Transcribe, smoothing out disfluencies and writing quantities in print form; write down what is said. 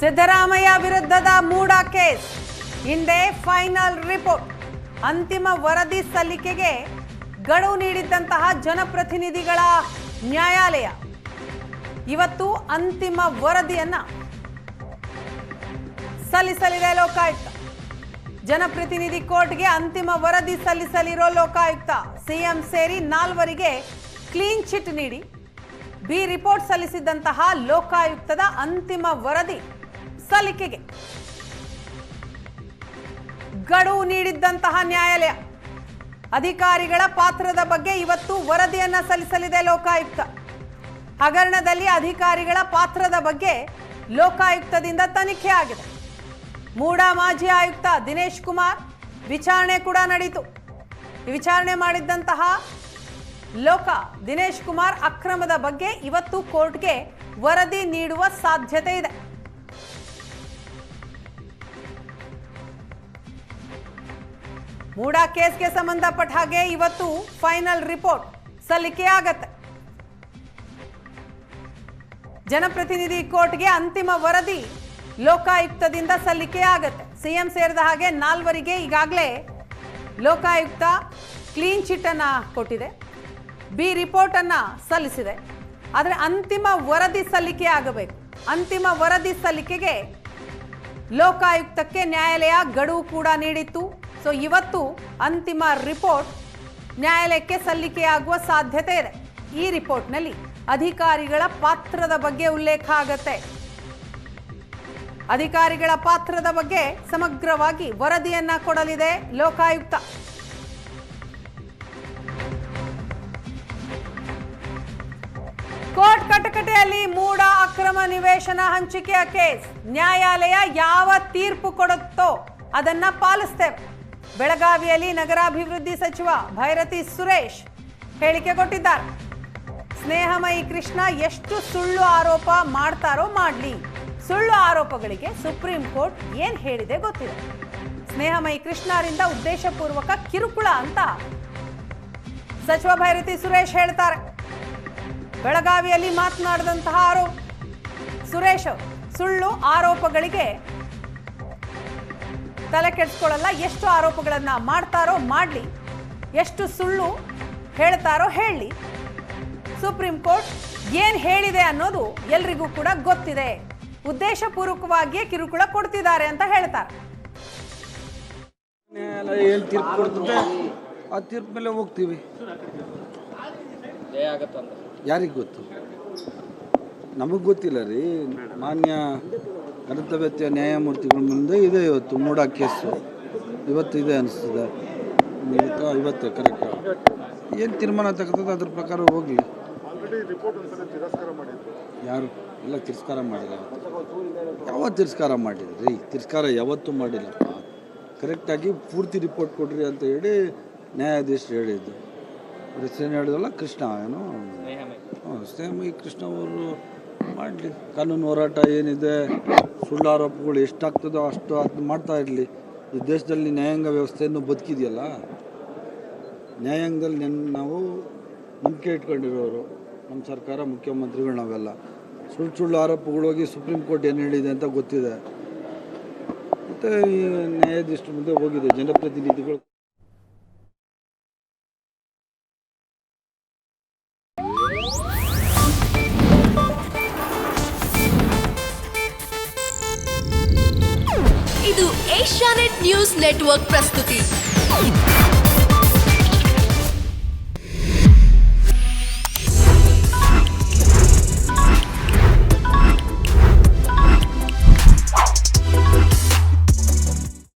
ಸಿದ್ದರಾಮಯ್ಯ ವಿರುದ್ಧದ ಮೂಡಾ ಕೇಸ್ ಹಿಂದೆ final report ಅಂತಿಮ ವರದಿ ಸಲ್ಲಿಕೆಗೆ ಗಡುವು ನೀಡಿದ್ದಂತಹ ಜನಪ್ರತಿನಿಧಿಗಳ ನ್ಯಾಯಾಲಯ ಇವತ್ತು ಅಂತಿಮ ವರದಿಯನ್ನ ಸಲ್ಲಿಸಲಿದೆ ಲೋಕಾಯುಕ್ತ. ಜನಪ್ರತಿನಿಧಿ ಕೋರ್ಟ್ಗೆ ಅಂತಿಮ ವರದಿ ಸಲ್ಲಿಸಲಿರೋ ಲೋಕಾಯುಕ್ತ ಸಿಎಂ ಸೇರಿ 4ವರಿಗೆ ಕ್ಲೀನ್ ಚಿಟ್ ನೀಡಿ ಬಿ ರಿಪೋರ್ಟ್ ಸಲ್ಲಿಸಿದ್ದಂತಹ ಲೋಕಾಯುಕ್ತದ ಅಂತಿಮ ವರದಿ ಸಲ್ಲಿಕೆಗೆ ಗಡುವು ನೀಡಿದ್ದಂತಹ ನ್ಯಾಯಾಲಯ ಅಧಿಕಾರಿಗಳ ಪಾತ್ರದ ಬಗ್ಗೆ ಇವತ್ತು ವರದಿಯನ್ನ ಸಲ್ಲಿಸಲಿದೆ ಲೋಕಾಯುಕ್ತ. ಹಗರಣದಲ್ಲಿ ಅಧಿಕಾರಿಗಳ ಪಾತ್ರದ ಬಗ್ಗೆ ಲೋಕಾಯುಕ್ತದಿಂದ ತನಿಖೆ ಆಗಿದೆ. ಮೂಡಾ ಮಾಜಿ ಆಯುಕ್ತ ದಿನೇಶ್ ಕುಮಾರ್ ವಿಚಾರಣೆ ಕೂಡ ನಡೆಯಿತು. ವಿಚಾರಣೆ ಮಾಡಿದ್ದಂತಹ ದಿನೇಶ್ ಕುಮಾರ್ ಅಕ್ರಮದ ಬಗ್ಗೆ ಇವತ್ತು ಕೋರ್ಟ್ಗೆ ವರದಿ ನೀಡುವ ಸಾಧ್ಯತೆ ಇದೆ. ಮೂಡಾ ಕೇಸ್ಗೆ ಸಂಬಂಧಪಟ್ಟ ಹಾಗೆ ಇವತ್ತು ಫೈನಲ್ ರಿಪೋರ್ಟ್ ಸಲ್ಲಿಕೆ ಆಗತ್ತೆ. ಜನಪ್ರತಿನಿಧಿ ಕೋರ್ಟ್ಗೆ ಅಂತಿಮ ವರದಿ ಲೋಕಾಯುಕ್ತದಿಂದ ಸಲ್ಲಿಕೆ ಆಗತ್ತೆ. ಸಿಎಂ ಸೇರಿದ ಹಾಗೆ 4ವರಿಗೆ ಈಗಾಗಲೇ ಲೋಕಾಯುಕ್ತ ಕ್ಲೀನ್ ಚಿಟ್ ಅನ್ನ ಕೊಟ್ಟಿದೆ, ಬಿ ರಿಪೋರ್ಟ್ ಅನ್ನ ಸಲ್ಲಿಸಿದೆ. ಆದರೆ ಅಂತಿಮ ವರದಿ ಸಲ್ಲಿಕೆ ಆಗಬೇಕು. ಅಂತಿಮ ವರದಿ ಸಲ್ಲಿಕೆಗೆ ಲೋಕಾಯುಕ್ತಕ್ಕೆ ನ್ಯಾಯಾಲಯ ಗಡುವು ಕೂಡ ನೀಡಿತ್ತು. ಸೊ ಇವತ್ತು ಅಂತಿಮ ರಿಪೋರ್ಟ್ ನ್ಯಾಯಾಲಯಕ್ಕೆ ಸಲ್ಲಿಕೆಯಾಗುವ ಸಾಧ್ಯತೆ ಇದೆ. ಈ ರಿಪೋರ್ಟ್ನಲ್ಲಿ ಅಧಿಕಾರಿಗಳ ಪಾತ್ರದ ಬಗ್ಗೆ ಉಲ್ಲೇಖ ಆಗತ್ತೆ. ಅಧಿಕಾರಿಗಳ ಪಾತ್ರದ ಬಗ್ಗೆ ಸಮಗ್ರವಾಗಿ ವರದಿಯನ್ನ ಕೊಡಲಿದೆ ಲೋಕಾಯುಕ್ತ. ಕೋರ್ಟ್ ಕಟಕಟೆಯಲ್ಲಿ ಮೂಡಾ ಅಕ್ರಮ ನಿವೇಶನ ಹಂಚಿಕೆಯ ಕೇಸ್ ನ್ಯಾಯಾಲಯ ಯಾವ ತೀರ್ಪು ಕೊಡುತ್ತೋ ಅದನ್ನ ಪಾಲಿಸ್ತೇವೆ. ಬೆಳಗಾವಿಯಲ್ಲಿ ನಗರಾಭಿವೃದ್ಧಿ ಸಚಿವ ಭೈರತಿ ಸುರೇಶ್ ಹೇಳಿಕೆ ಕೊಟ್ಟಿದ್ದಾರೆ. ಸ್ನೇಹಮಯಿ ಕೃಷ್ಣ ಎಷ್ಟು ಸುಳ್ಳು ಆರೋಪ ಮಾಡ್ತಾರೋ ಮಾಡ್ಲಿ, ಸುಳ್ಳು ಆರೋಪಗಳಿಗೆ ಸುಪ್ರೀಂ ಕೋರ್ಟ್ ಏನ್ ಹೇಳಿದೆ ಗೊತ್ತಿದೆ. ಸ್ನೇಹಮಯಿ ಕೃಷ್ಣರಿಂದ ಉದ್ದೇಶಪೂರ್ವಕ ಕಿರುಕುಳ ಅಂತ ಸಚಿವ ಭೈರತಿ ಸುರೇಶ್ ಹೇಳ್ತಾರೆ. ಬೆಳಗಾವಿಯಲ್ಲಿ ಮಾತನಾಡಿದಂತಹ ಸುರೇಶ್ ಸುಳ್ಳು ಆರೋಪಗಳಿಗೆ ತಲೆ ಕೆಡಿಸ್ಕೊಳ್ಳಲ್ಲ, ಎಷ್ಟು ಆರೋಪಗಳನ್ನ ಮಾಡ್ತಾರೋ ಮಾಡ್ಲಿ, ಎಷ್ಟು ಸುಳ್ಳು ಹೇಳ್ತಾರೋ ಹೇಳಿ, ಸುಪ್ರೀಂ ಕೋರ್ಟ್ ಏನ್ ಹೇಳಿದೆ ಅನ್ನೋದು ಎಲ್ರಿಗೂ ಕೂಡ ಗೊತ್ತಿದೆ, ಉದ್ದೇಶಪೂರ್ವಕವಾಗಿಯೇ ಕಿರುಕುಳ ಕೊಡ್ತಿದ್ದಾರೆ ಅಂತ ಹೇಳ್ತಾರೆ. ನ್ಯಾಯಾಲಯ ಏನು ತೀರ್ಪು ಕೊಡ್ತದೆ ಆ ತೀರ್ಪು ಮೇಲೆ ಹೋಗ್ತೀವಿ. ಯಾರಿಗೆ ಗೊತ್ತು? ನಮಗೆ ಗೊತ್ತಿಲ್ಲ ರೀ. ಮಾನ್ಯ ಕರ್ತವ್ಯ ನ್ಯಾಯಮೂರ್ತಿಗಳ ಮುಂದೆ ಇದೆ ಇವತ್ತು ಮೂಡಾ ಕೇಸು. ಇವತ್ತು ಇದೆ ಅನಿಸ್ತದೆ, ಇವತ್ತು ಕರೆಕ್ಟ್ ಏನು ತೀರ್ಮಾನ ತಗೋತದೆ ಅದ್ರ ಪ್ರಕಾರ ಹೋಗಲಿ. ಯಾರು ಎಲ್ಲ ತಿರಸ್ಕಾರ ಮಾಡಿಲ್ಲ. ಯಾವತ್ತು ತಿರಸ್ಕಾರ ಮಾಡಿದ್ರಿ? ತಿರಸ್ಕಾರ ಯಾವತ್ತೂ ಮಾಡಿಲ್ಲಪ್ಪ. ಕರೆಕ್ಟಾಗಿ ಪೂರ್ತಿ ರಿಪೋರ್ಟ್ ಕೊಡ್ರಿ ಅಂತ ಹೇಳಿ ನ್ಯಾಯಾಧೀಶರು ಹೇಳಿದ್ದು. ಹೆಸರೇನು ಹೇಳಿದ್ರಲ್ಲ, ಕೃಷ್ಣ ಏನು ಸ್ನೇಹಮಯಿ ಕೃಷ್ಣ ಅವರು ಮಾಡಲಿ. ಕಾನೂನು ಹೋರಾಟ ಏನಿದೆ, ಸುಳ್ಳು ಆರೋಪಗಳು ಎಷ್ಟಾಗ್ತದೋ ಅಷ್ಟು ಅದು ಮಾಡ್ತಾ ಇರಲಿ. ಈ ದೇಶದಲ್ಲಿ ನ್ಯಾಯಾಂಗ ವ್ಯವಸ್ಥೆಯನ್ನು ಬದುಕಿದೆಯಲ್ಲ, ನ್ಯಾಯಾಂಗದಲ್ಲಿ ನಾವು ನಂಬಿಕೆ ಇಟ್ಕೊಂಡಿರೋರು, ನಮ್ಮ ಸರ್ಕಾರ, ಮುಖ್ಯಮಂತ್ರಿಗಳು, ನಾವೆಲ್ಲ ಸುಳ್ಳು ಆರೋಪಗಳು ಹೋಗಿ ಸುಪ್ರೀಂ ಕೋರ್ಟ್ ಏನು ಹೇಳಿದೆ ಅಂತ ಗೊತ್ತಿದೆ. ಮತ್ತು ಈ ನ್ಯಾಯಾಧೀಶರ ಮುಂದೆ ಹೋಗಿದೆ ಜನಪ್ರತಿನಿಧಿಗಳು. ಇದು ಏಷ್ಯಾನೆಟ್ ನ್ಯೂಸ್ ನೆಟ್ವರ್ಕ್ ಪ್ರಸ್ತುತಿ.